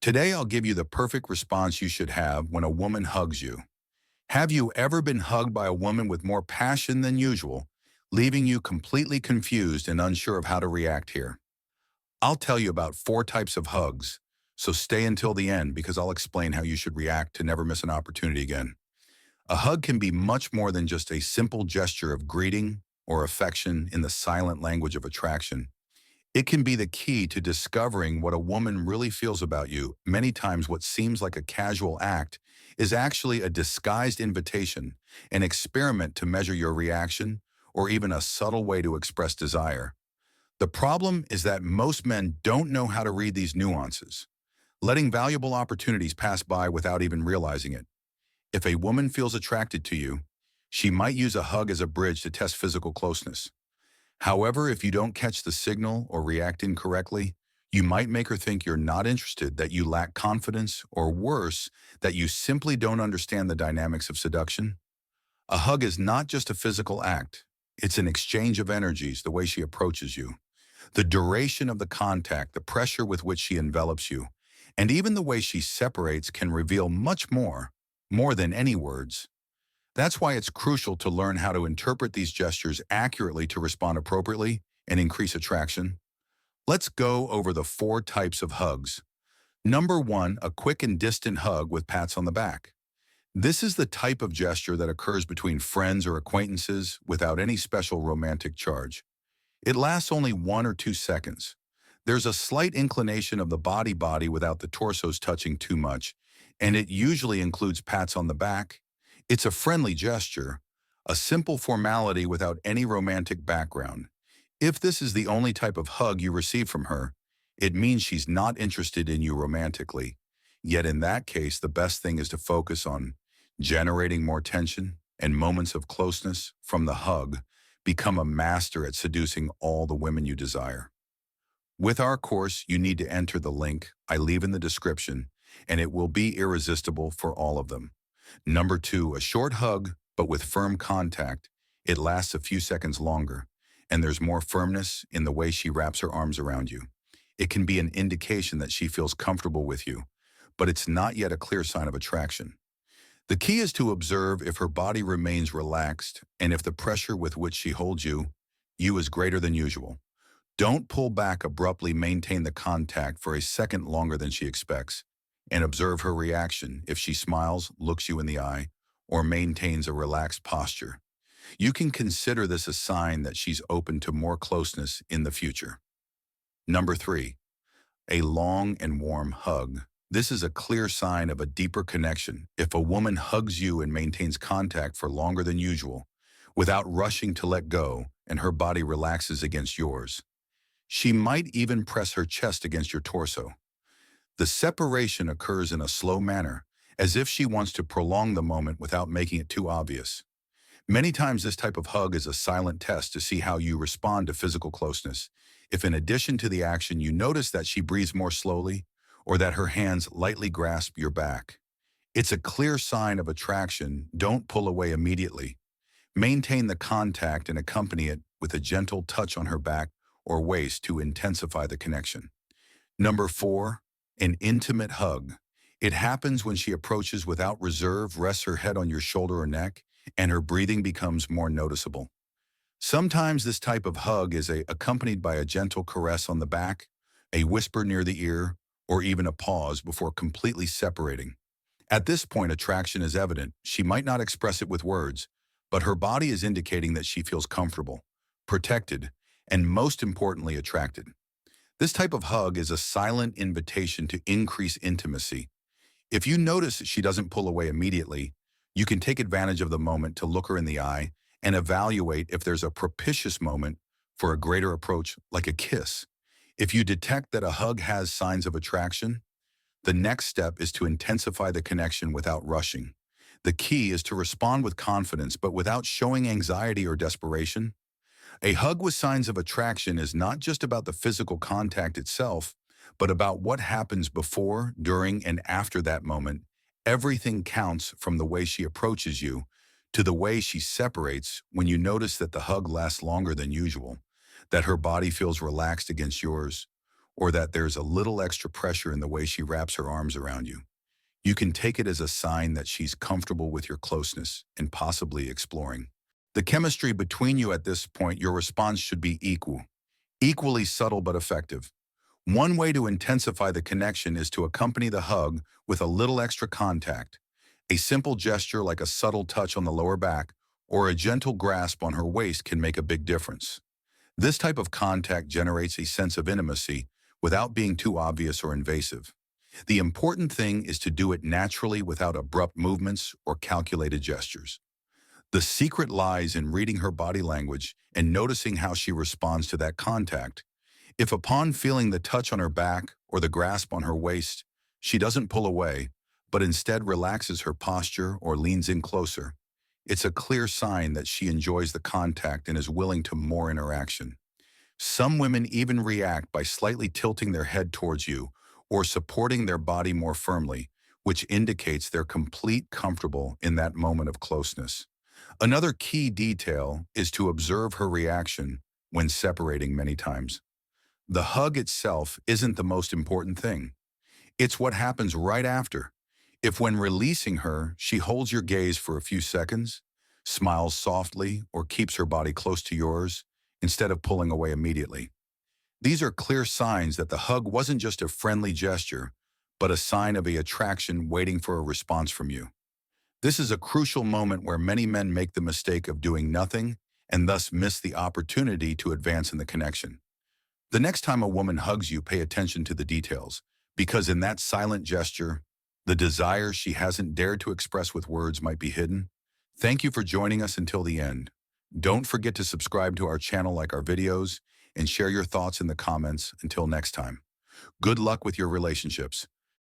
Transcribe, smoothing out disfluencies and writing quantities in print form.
Today, I'll give you the perfect response you should have when a woman hugs you. Have you ever been hugged by a woman with more passion than usual, leaving you completely confused and unsure of how to react here? I'll tell you about 4 types of hugs, so stay until the end because I'll explain how you should react to never miss an opportunity again. A hug can be much more than just a simple gesture of greeting or affection in the silent language of attraction. It can be the key to discovering what a woman really feels about you. Many times, what seems like a casual act is actually a disguised invitation, an experiment to measure your reaction, or even a subtle way to express desire. The problem is that most men don't know how to read these nuances, letting valuable opportunities pass by without even realizing it. If a woman feels attracted to you, she might use a hug as a bridge to test physical closeness. However, if you don't catch the signal or react incorrectly, you might make her think you're not interested, that you lack confidence, or worse, that you simply don't understand the dynamics of seduction. A hug is not just a physical act. It's an exchange of energies, the way she approaches you, the duration of the contact, the pressure with which she envelops you, and even the way she separates can reveal much more than any words. That's why it's crucial to learn how to interpret these gestures accurately to respond appropriately and increase attraction. Let's go over the 4 types of hugs. Number 1, a quick and distant hug with pats on the back. This is the type of gesture that occurs between friends or acquaintances without any special romantic charge. It lasts only 1 or 2 seconds. There's a slight inclination of the body without the torsos touching too much, and it usually includes pats on the back. It's a friendly gesture, a simple formality without any romantic background. If this is the only type of hug you receive from her, it means she's not interested in you romantically. Yet in that case, the best thing is to focus on generating more tension and moments of closeness from the hug. Become a master at seducing all the women you desire. With our course, you need to enter the link I leave in the description, and it will be irresistible for all of them. Number 2, a short hug, but with firm contact. It lasts a few seconds longer, and there's more firmness in the way she wraps her arms around you. It can be an indication that she feels comfortable with you, but it's not yet a clear sign of attraction. The key is to observe if her body remains relaxed and if the pressure with which she holds you is greater than usual. Don't pull back abruptly, maintain the contact for a second longer than she expects, and observe her reaction if she smiles, looks you in the eye, or maintains a relaxed posture. You can consider this a sign that she's open to more closeness in the future. Number 3, a long and warm hug. This is a clear sign of a deeper connection. If a woman hugs you and maintains contact for longer than usual, without rushing to let go, and her body relaxes against yours, she might even press her chest against your torso. The separation occurs in a slow manner, as if she wants to prolong the moment without making it too obvious. Many times this type of hug is a silent test to see how you respond to physical closeness. If in addition to the action you notice that she breathes more slowly, or that her hands lightly grasp your back, it's a clear sign of attraction. Don't pull away immediately. Maintain the contact and accompany it with a gentle touch on her back or waist to intensify the connection. Number 4, an intimate hug. It happens when she approaches without reserve, rests her head on your shoulder or neck, and her breathing becomes more noticeable. Sometimes this type of hug is accompanied by a gentle caress on the back, a whisper near the ear, or even a pause before completely separating. At this point, attraction is evident. She might not express it with words, but her body is indicating that she feels comfortable, protected, and most importantly, attracted. This type of hug is a silent invitation to increase intimacy. If you notice that she doesn't pull away immediately, you can take advantage of the moment to look her in the eye and evaluate if there's a propitious moment for a greater approach, like a kiss. If you detect that a hug has signs of attraction, the next step is to intensify the connection without rushing. The key is to respond with confidence, but without showing anxiety or desperation. A hug with signs of attraction is not just about the physical contact itself, but about what happens before, during, and after that moment. Everything counts, from the way she approaches you to the way she separates. When you notice that the hug lasts longer than usual, that her body feels relaxed against yours, or that there's a little extra pressure in the way she wraps her arms around you. You can take it as a sign that she's comfortable with your closeness and possibly exploring. The chemistry between you at this point, your response should be equally subtle but effective. One way to intensify the connection is to accompany the hug with a little extra contact. A simple gesture like a subtle touch on the lower back or a gentle grasp on her waist can make a big difference. This type of contact generates a sense of intimacy without being too obvious or invasive. The important thing is to do it naturally without abrupt movements or calculated gestures. The secret lies in reading her body language and noticing how she responds to that contact. If upon feeling the touch on her back or the grasp on her waist, she doesn't pull away, but instead relaxes her posture or leans in closer, it's a clear sign that she enjoys the contact and is willing to more interaction. Some women even react by slightly tilting their head towards you or supporting their body more firmly, which indicates they're complete comfortable in that moment of closeness. Another key detail is to observe her reaction when separating many times. The hug itself isn't the most important thing. It's what happens right after. If when releasing her, she holds your gaze for a few seconds, smiles softly, or keeps her body close to yours, instead of pulling away immediately. These are clear signs that the hug wasn't just a friendly gesture, but a sign of a attraction waiting for a response from you. This is a crucial moment where many men make the mistake of doing nothing and thus miss the opportunity to advance in the connection. The next time a woman hugs you, pay attention to the details, because in that silent gesture, the desire she hasn't dared to express with words might be hidden. Thank you for joining us until the end. Don't forget to subscribe to our channel, like our videos, and share your thoughts in the comments. Until next time, good luck with your relationships.